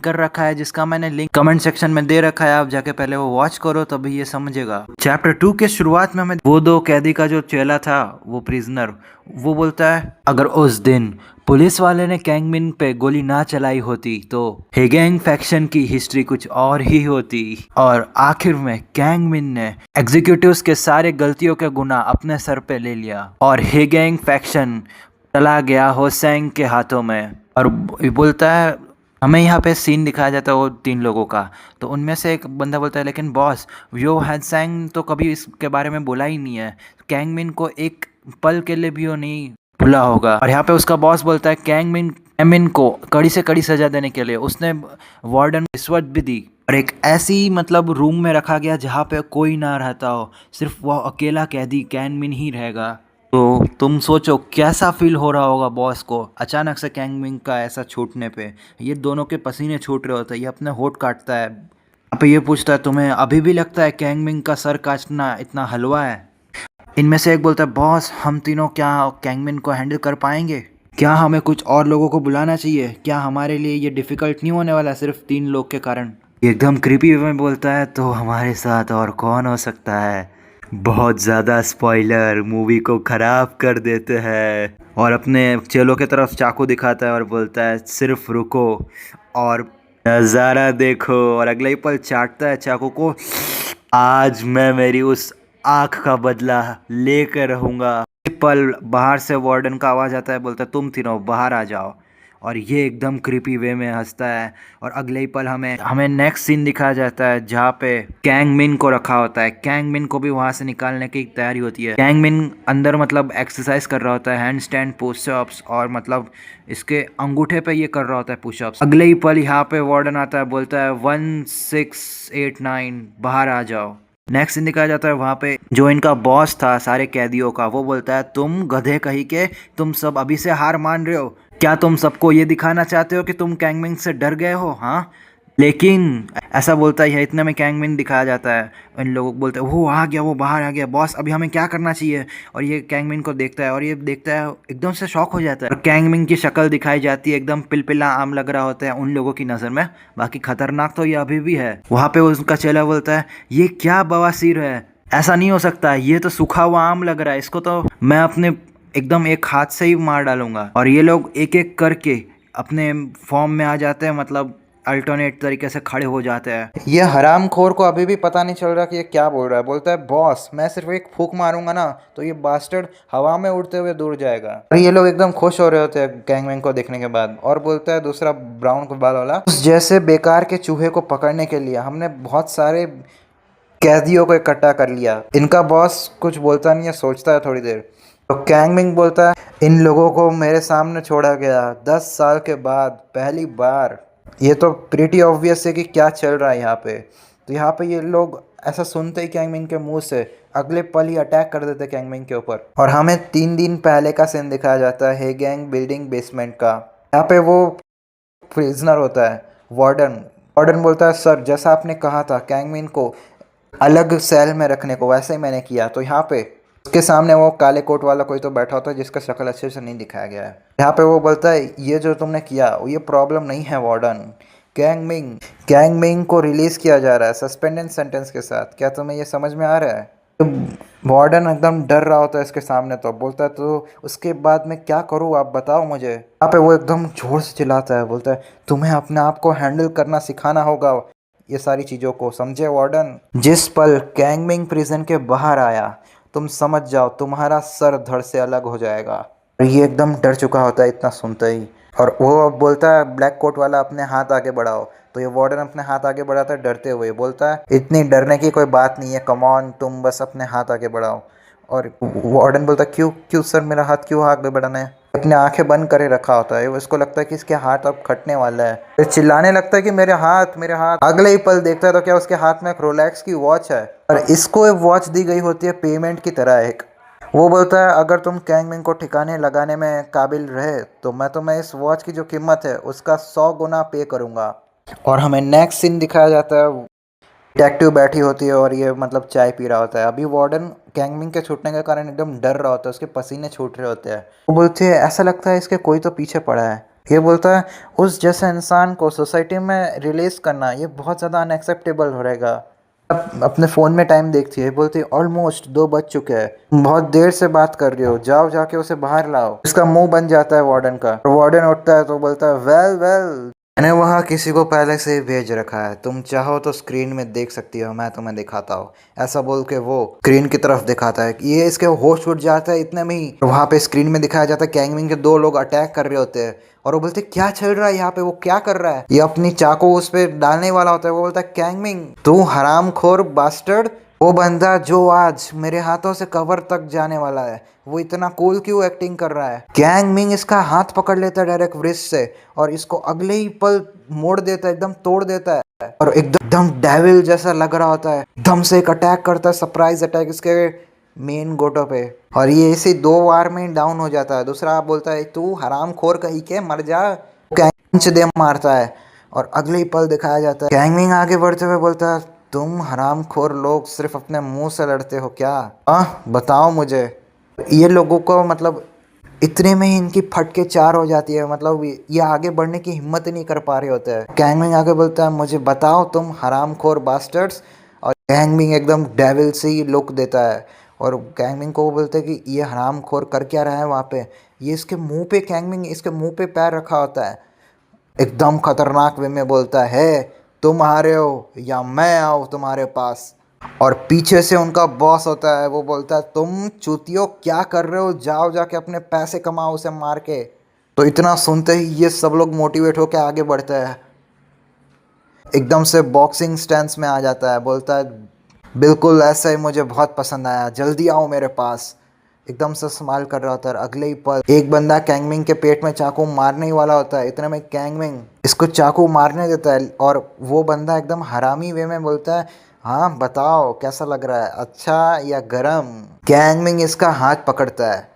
कर रखा है, जिसका मैंने लिंक कमेंट सेक्शन में दे रखा है। आप जाके पहले वो वॉच करो तभी ये समझेगा। चैप्टर 2 के शुरुआत में हमें वो दो कैदी का जो चेला था, वो प्रिजनर, वो बोलता है अगर उस दिन पुलिस वाले ने कैंगमिन पे गोली ना चलाई होती तो हेगेंग फैक्शन की हिस्ट्री कुछ और ही होती। और आखिर में कैंगमिन ने एग्जीक्यूटिव्स के सारे गलतियों का गुना अपने सर पे ले लिया और हेगेंग फैक्शन चला गया होसेंग के हाथों में। और बोलता है, हमें यहाँ पे सीन दिखाया जाता है वो 3 लोगों का। तो उनमें से एक बंदा बोलता है लेकिन बॉस, यो हैंसेंग तो कभी इसके बारे में बोला ही नहीं है, कैंगमिन को एक पल के लिए भी वो नहीं भूला होगा। और यहाँ पे उसका बॉस बोलता है कैंगमिन को कड़ी से कड़ी सजा देने के लिए उसने वार्डन को रिश्वत भी दी और एक ऐसी मतलब रूम में रखा गया जहाँ पे कोई ना रहता हो, सिर्फ वो अकेला कैदी कैंगमिन ही रहेगा। तो तुम सोचो कैसा फील हो रहा होगा बॉस को अचानक से कैंगमिन का ऐसा छूटने पे। ये दोनों के पसीने छूट रहे होते हैं, ये अपने होठ काटता है। यहाँ पे ये पूछता है तुम्हें अभी भी लगता है कैंगमिन का सर काटना इतना हलवा है? इनमें से एक बोलता है बॉस, हम तीनों क्या कैंगमिन को हैंडल कर पाएंगे? क्या हमें कुछ और लोगों को बुलाना चाहिए? क्या हमारे लिए ये डिफिकल्ट नहीं होने वाला सिर्फ 3 लोग के कारण? ये एकदम क्रीपी वे में बोलता है तो हमारे साथ और कौन हो सकता है? बहुत ज़्यादा स्पॉइलर मूवी को ख़राब कर देते हैं। और अपने चेलों की तरफ चाकू दिखाता है और बोलता है सिर्फ रुको और नज़ारा देखो। और अगले ही पल चाटता है चाकू को। आज मैं मेरी उस आँख का बदला लेकर रहूँगा। पल बाहर से वार्डन का आवाज़ आता है, बोलता है तुम तीनों बाहर आ जाओ। और ये एकदम क्रीपी वे में हंसता है। और अगले ही पल हमें नेक्स्ट सीन दिखाया जाता है जहाँ पे कैंगमिन को रखा होता है। कैंगमिन को भी वहाँ से निकालने की तैयारी होती है। कैंगमिन अंदर मतलब एक्सरसाइज कर रहा होता है, हैंड स्टैंड पुशअप्स, और मतलब इसके अंगूठे पे ये कर रहा होता है पुशअप्स। अगले ही पल यहाँ पे वार्डन आता है, बोलता है 1689 बाहर आ जाओ। नेक्स्ट सीन दिखाया जाता है वहाँ पे जो इनका बॉस था सारे कैदियों का, वो बोलता है तुम गधे कहीं के, तुम सब अभी से हार मान रहे हो? क्या तुम सबको ये दिखाना चाहते हो कि तुम कैंगमिन से डर गए हो? हाँ, लेकिन ऐसा बोलता ही है। इतने में कैंगमिन दिखाया जाता है। इन लोगों को बोलते हैं वो आ गया, वो बाहर आ गया, बॉस अभी हमें क्या करना चाहिए? और ये कैंगमिन को देखता है और ये देखता है एकदम से शॉक हो जाता है। और कैंगमिन की शक्ल दिखाई जाती है, एकदम पिलपिला आम लग रहा होता है उन लोगों की नज़र में। बाकी खतरनाक तो ये अभी भी है। वहाँ पे उसका चेला बोलता है ये क्या बवासीर है, ऐसा नहीं हो सकता, ये तो सूखा हुआ आम लग रहा है, इसको तो मैं अपने एकदम एक हाथ से ही मार डालूंगा। और ये लोग एक एक करके अपने फॉर्म में आ जाते हैं, मतलब अल्टरनेट तरीके से खड़े हो जाते हैं। ये हरामखोर को अभी भी पता नहीं चल रहा कि ये क्या बोल रहा है। बोलता है बॉस, मैं सिर्फ एक फूंक मारूंगा ना तो ये बास्टर्ड हवा में उड़ते हुए दूर जाएगा। और ये लोग एकदम खुश हो रहे होते हैं कैंगमैन को देखने के बाद। और बोलता है दूसरा ब्राउन बाल वाला, उस जैसे बेकार के चूहे को पकड़ने के लिए हमने बहुत सारे कैदियों को इकट्ठा कर लिया। इनका बॉस कुछ बोलता नहीं है, सोचता है थोड़ी देर। तो कैंगमिंग बोलता है इन लोगों को मेरे सामने छोड़ा गया 10 साल के बाद पहली बार। ये तो प्रीटी ऑब्वियस है कि क्या चल रहा है यहाँ पे। तो यहाँ पे ये लोग ऐसा सुनते ही कैंगमिंग के मुंह से अगले पल ही अटैक कर देते कैंगमिंग के ऊपर। और हमें 3 दिन पहले का सीन दिखाया जाता है हेगेंग बिल्डिंग बेसमेंट का। यहाँ पे वो प्रिजनर होता है वार्डन। वार्डन बोलता है सर, जैसा आपने कहा था कैंगमिन को अलग सेल में रखने को, वैसे ही मैंने किया। तो यहाँ पे उसके सामने वो काले कोट वाला कोई तो बैठा होता है जिसका शक्ल अच्छे से नहीं दिखाया गया है। यहाँ पे वो बोलता है ये जो तुमने किया ये प्रॉब्लम नहीं है वार्डन। कैंगमिंग को रिलीज किया जा रहा है सस्पेंडेड सेंटेंस के साथ। क्या तुम्हें ये समझ में आ रहा है? तो वार्डन एकदम डर रहा होता है इसके सामने। तो बोलता है तो उसके बाद मैं क्या करूँ आप बताओ मुझे। यहाँ पे वो एकदम जोर से चिल्लाता है, बोलता है तुम्हें अपने आप को हैंडल करना सिखाना होगा ये सारी चीज़ों को, समझे वार्डन? जिस पल कैंगमिंग प्रिजन के बाहर आया तुम समझ जाओ तुम्हारा सर धड़ से अलग हो जाएगा। और ये एकदम डर चुका होता है इतना सुनते ही। और वो बोलता है ब्लैक कोट वाला अपने हाथ आगे बढ़ाओ। तो ये वार्डन अपने हाथ आगे बढ़ाता है डरते हुए, बोलता है इतनी डरने की कोई बात नहीं है, कम ऑन तुम बस अपने हाथ आगे बढ़ाओ। और वार्डन बोलता है क्यों क्यों सर, मेरा हाथ क्यों आगे बढ़ाना है? अपने आंखें बंद करे रखा होता है। उसको लगता है कि इसके हाथ अब खटने वाला है। फिर चिल्लाने लगता है कि मेरे हाथ मेरे हाथ। अगले ही पल देखता है तो क्या उसके हाथ में एक रोलेक्स की वॉच है और इसको एक वॉच दी गई होती है पेमेंट की तरह एक। वो बोलता है अगर तुम कैंगमिंग को ठिकाने लगाने में काबिल रहे तो मैं तुम्हें इस वॉच की जो कीमत है उसका 100 गुना पे करूँगा। और हमें नेक्स्ट सीन दिखाया जाता है, डिटेक्टिव बैठी होती है और ये मतलब चाय पी रहा होता है। अभी वार्डन कैंगमिंग के छूटने के कारण एकदम डर रहा होता है, उसके पसीने छूट रहे होते हैं। वो बोलती है ऐसा लगता है इसके कोई तो पीछे पड़ा है। ये बोलता है उस जैसे इंसान को सोसाइटी में रिलीज करना ये बहुत ज़्यादा अनएक्सेप्टेबल हो रहेगा। अपने फ़ोन में टाइम देखती है, बोलती है ऑलमोस्ट 2 बज चुके हैं, बहुत देर से बात कर रही हो, जाओ जाके उसे बाहर लाओ। इसका मुंह बन जाता है वार्डन का। वार्डन उठता है तो बोलता है वेल वेल, मैंने वहाँ किसी को पहले से ही भेज रखा है, तुम चाहो तो स्क्रीन में देख सकती हो, मैं तुम्हें दिखाता हूँ। ऐसा बोल के वो स्क्रीन की तरफ दिखाता है। ये इसके होश उठ जाता है इतने में ही वहाँ पे स्क्रीन में दिखाया जाता है कैंग मिंग के 2 लोग अटैक कर रहे होते हैं। और वो बोलते क्या चल रहा है यहाँ पे, वो क्या कर रहा है, ये अपनी चाकू उस पर डालने वाला होता है। वो बोलता है कैंग मिंग तू हरामखोर बास्टर्ड, वो बंदा जो आज मेरे हाथों से कवर तक जाने वाला है, वो इतना कूल क्यों एक्टिंग कर रहा है। कैंग मिंग इसका हाथ पकड़ लेता है डायरेक्ट व्रिस्ट से और इसको अगले ही पल मोड़ देता है, एकदम तोड़ देता है। और एकदम डेविल जैसा लग रहा होता है, एकदम से एक अटैक करता है, सरप्राइज अटैक इसके मेन गोटो पे। और ये इसी 2 वार में डाउन हो जाता है। दूसरा बोलता है तू हराम खोर कहीं के मर जा, कैंच दे मारता है। और अगले ही पल दिखाया जाता है कैंग मिंग आगे बढ़ते हुए बोलता है तुम हराम खोर लोग सिर्फ अपने मुंह से लड़ते हो क्या, बताओ मुझे। ये लोगों को मतलब इतने में ही इनकी फटके 4 हो जाती है, मतलब ये आगे बढ़ने की हिम्मत ही नहीं कर पा रहे होते हैं। कैंग मिंग आगे बोलता है मुझे बताओ तुम हरामखोर बास्टर्ड्स। और कैंग मिंग एकदम डेविल से ही लुक देता है और कैंग मिंग को वो बोलते हैं कि ये हरामखोर कर क्या रहा है वहाँ पे। ये इसके मुंह पे कैंग मिंग इसके मुंह पे पैर रखा होता है, एकदम खतरनाक वे में बोलता है तुम हारे हो या मैं आऊँ तुम्हारे पास। और पीछे से उनका बॉस होता है, वो बोलता है तुम चूतियो क्या कर रहे हो, जाओ जाके अपने पैसे कमाओ उसे मार के। तो इतना सुनते ही ये सब लोग मोटिवेट होकर आगे बढ़ते हैं, एकदम से बॉक्सिंग स्टैंस में आ जाता है। बोलता है बिल्कुल ऐसा ही मुझे बहुत पसंद आया, जल्दी आओ मेरे पास। एकदम से स्माइल कर रहा होता है। अगले ही पल एक बंदा कैंगमिंग के पेट में चाकू मारने ही वाला होता है, इतने में कैंगमिंग इसको चाकू मारने देता है। और वो बंदा एकदम हरामी वे में बोलता है हाँ बताओ कैसा लग रहा है, अच्छा या गरम। कैंगमिंग इसका हाथ पकड़ता है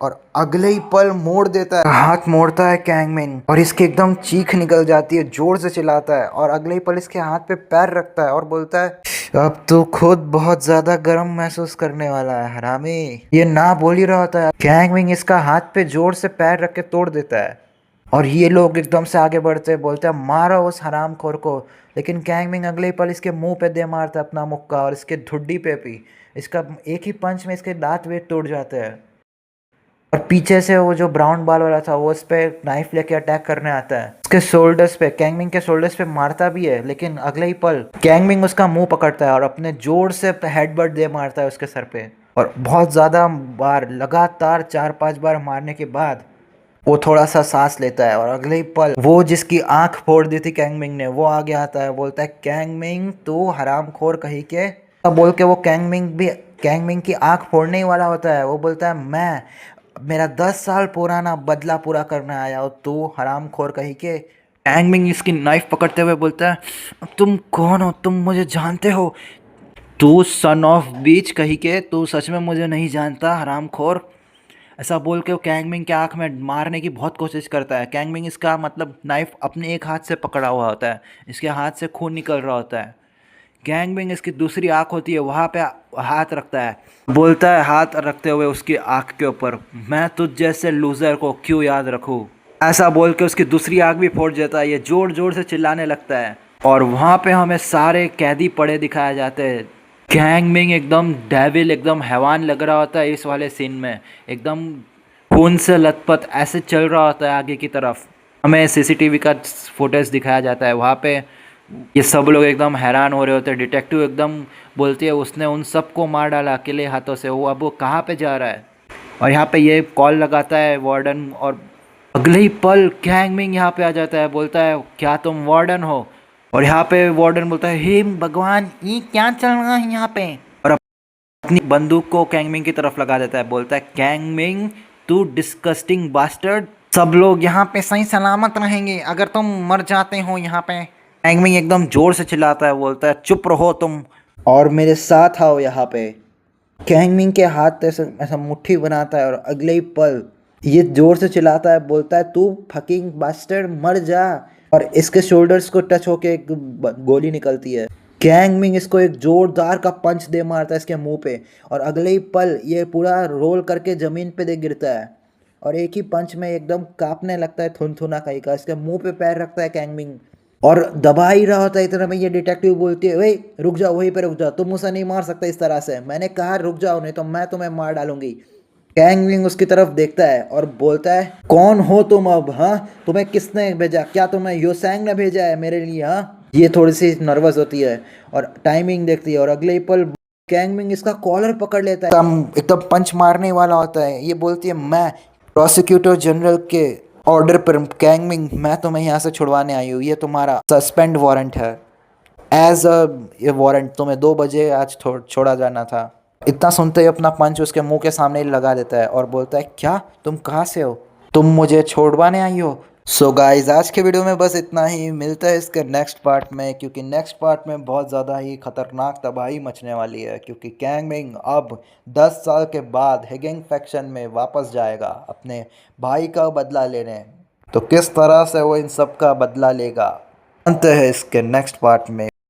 और अगले ही पल मोड़ देता है, हाथ मोड़ता है कैंगमिंग और इसकी एकदम चीख निकल जाती है, जोर से चिल्लाता है। और अगले ही पल इसके हाथ पे पैर रखता है और बोलता है अब तो खुद बहुत ज्यादा गर्म महसूस करने वाला है हरामी। ये ना बोल ही रहा होता है, कैंगमिंग इसका हाथ पे जोर से पैर रख के तोड़ देता है। और ये लोग एकदम से आगे बढ़ते हैं, बोलते हैं मारो उस हरामखोर को। लेकिन कैंगमिंग अगले ही पल इसके मुंह पे दे मारता है अपना मुक्का और इसके ठुड्डी पे भी। इसका एक ही पंच में इसके दांत वेट टूट जाते हैं। और पीछे से वो जो ब्राउन बाल वाला था वो उस पर नाइफ लेके अटैक करने आता है, उसके शोल्डर्स पे, कैंगमिंग के शोल्डर्स पे मारता भी है। लेकिन अगले ही पल कैंगमिंग उसका मुंह पकड़ता है और अपने जोर से हेडबट दे मारता है उसके सर पे। और बहुत ज़्यादा बार, लगातार 4-5 बार मारने के बाद वो थोड़ा सा सांस लेता है। और अगले ही पल वो जिसकी आंख फोड़ दी थी कैंगमिंग ने, वो आगे आता है, बोलता है कैंगमिंग तू हरामखोर कहीं के। तब बोल के वो कैंगमिंग की आंख फोड़ने ही वाला होता है। वो बोलता है मैं मेरा 10 साल पुराना बदला पूरा करने आया हो तू हरामखोर कहीं के। कैंगमिंग इसकी नाइफ पकड़ते हुए बोलता है तुम कौन हो, तुम मुझे जानते हो, तू सन ऑफ बीच कहीं के, तू सच में मुझे नहीं जानता हरामखोर। ऐसा बोल के वो कैंगमिंग के आँख में मारने की बहुत कोशिश करता है। कैंगमिंग इसका मतलब नाइफ अपने एक हाथ से पकड़ा हुआ होता है, इसके हाथ से खून निकल रहा होता है। कैंगमिंग इसकी दूसरी आँख होती है, वहाँ पे हाथ रखता है, बोलता है हाथ रखते हुए उसकी आँख के ऊपर मैं तुझ जैसे लूज़र को क्यों याद रखूँ। ऐसा बोल के उसकी दूसरी आँख भी फोड़ देता है। ये ज़ोर ज़ोर से चिल्लाने लगता है और वहाँ पे हमें सारे कैदी पड़े दिखाए जाते हैं। कैंगमिंग एकदम डेविल, एकदम हैवान लग रहा होता है इस वाले सीन में, एकदम खून से लथपथ ऐसे चल रहा होता है आगे की तरफ। हमें सीसीटीवी का फुटेज दिखाया जाता है, वहाँ पे ये सब लोग एकदम हैरान हो रहे होते हैं। डिटेक्टिव एकदम बोलती है उसने उन सबको मार डाला अकेले हाथों से, वो अब वो कहाँ पे जा रहा है। और यहाँ पे ये कॉल लगाता है वार्डन और अगले ही पल कैंगमिंग यहाँ पे आ जाता है, बोलता है क्या तुम वार्डन हो। और यहाँ पे वार्डन बोलता है हे भगवान ये क्या चल रहा है यहाँ पे। और अपनी बंदूक को कैंगमिंग की तरफ लगा देता है, बोलता है कैंगमिंग तू डिस्गस्टिंग बास्टर्ड, सब लोग यहाँ पे सही सलामत रहेंगे अगर तुम मर जाते हो यहाँ पे। कैंगमिंग एकदम जोर से चिल्लाता है, बोलता है चुप रहो तुम और मेरे साथ आओ यहाँ पे। कैंगमिंग के हाथ ऐसे ऐसा मुट्ठी बनाता है और अगले ही पल ये जोर से चिल्लाता है, बोलता है तू फकिंग बास्टर्ड मर जा। और इसके शोल्डर्स को टच होके एक गोली निकलती है। कैंगमिंग इसको एक जोरदार का पंच दे मारता है इसके मुंह पे और अगले ही पल ये पूरा रोल करके जमीन पे दे गिरता है। और एक ही पंच में एकदम कांपने लगता है थुनथुना कहीं का। इसके मुंह पे पैर रखता है कैंगमिंग और दबा ही रहा होता है। इतना में ये डिटेक्टिव बोलती है, वही रुक जाओ, वहीं पे रुक जाओ, तुम उसे नहीं मार सकते इस तरह से, मैंने कहा रुक जाओ नहीं तो मैं तुम्हें मार डालूंगी। कैंग विंग उसकी तरफ देखता है और बोलता है, कौन हो तुम अब? हाँ, तुम्हें किसने भेजा? क्या तुम्हें योसैंग ने भेजा है मेरे लिए? हाँ, ये थोड़ी सी नर्वस होती है और टाइमिंग देखती है और अगले ही पल कैंग विंग इसका कॉलर पकड़ लेता है, एकदम पंच मारने वाला होता है। ये बोलती है, मैं प्रोसिक्यूटर जनरल के ऑर्डर पर कैंग विंग, मैं तुम्हें यहाँ से छुड़वाने आई हूँ, ये तुम्हारा सस्पेंड वारंट है। एज अ ये वारंट तुम्हें 2 बजे आज छोड़ा जाना था। इतना सुनते ही अपना पंच उसके मुंह के सामने ही लगा देता है और बोलता है, क्या तुम कहाँ से हो? तुम मुझे छोड़वाने आई हो? सो गाइज, आज के वीडियो में बस इतना ही। मिलता है इसके नेक्स्ट पार्ट में, क्योंकि नेक्स्ट पार्ट में बहुत ज़्यादा ही खतरनाक तबाही मचने वाली है, क्योंकि कैंग मिंग अब 10 साल के बाद हेगिंग फैक्शन में वापस जाएगा अपने भाई का बदला लेने। तो किस तरह से वो इन सब का बदला लेगा, जानते हैं इसके नेक्स्ट पार्ट में।